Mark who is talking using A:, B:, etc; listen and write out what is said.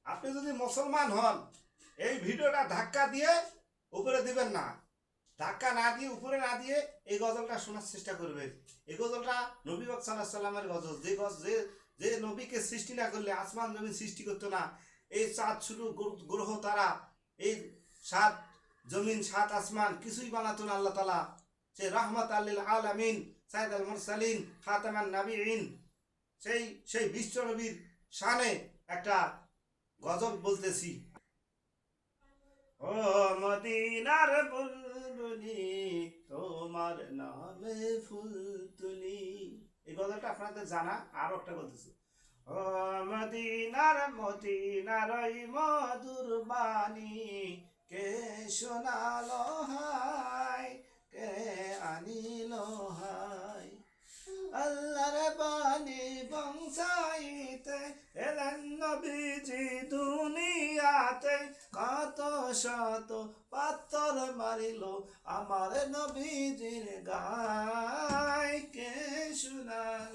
A: আপনি যদি মুসলমান হন এই ভিডিওটা ধাক্কা দিয়ে উপরে দিবেন না, ধাক্কা না দিয়ে উপরে না দিয়ে এই গজলটা শোনার চেষ্টা করবেন। এই গজলটা নবী পাক সাল্লাল্লাহু আলাইহি সাল্লামের গজল, যে যে নবীকে সৃষ্টি না করলে আসমান জমিন সৃষ্টি করতো না। এই চাঁদ শুরু গ্রহ তারা, এই সাত জমিন সাত আসমান কিছুই বানাতো না আল্লাহ তালা। সে রাহমাত আল্লিল আলামিন, সাইদ আল মুরসালিন, খাতামান নাবিয়িন, সেই সেই বিশ্ব নবীর শানে একটা গজল বলতেছি। ও মদিনার বুলবুলি তোমার নামে ফুল তুলি। এই গজলটা আপনাদের জানা। আরো একটা বলতেছি, ও মদিনার ওই মধুর বাণী কে শোনালো হায়, কে আনিল হায়। আল্লাহর বাণী বংশাইতে এলেন নবীজি দুনিয়াতে, কত শত পাথর মারিল আমার নবীজির গায়, কে শোনাল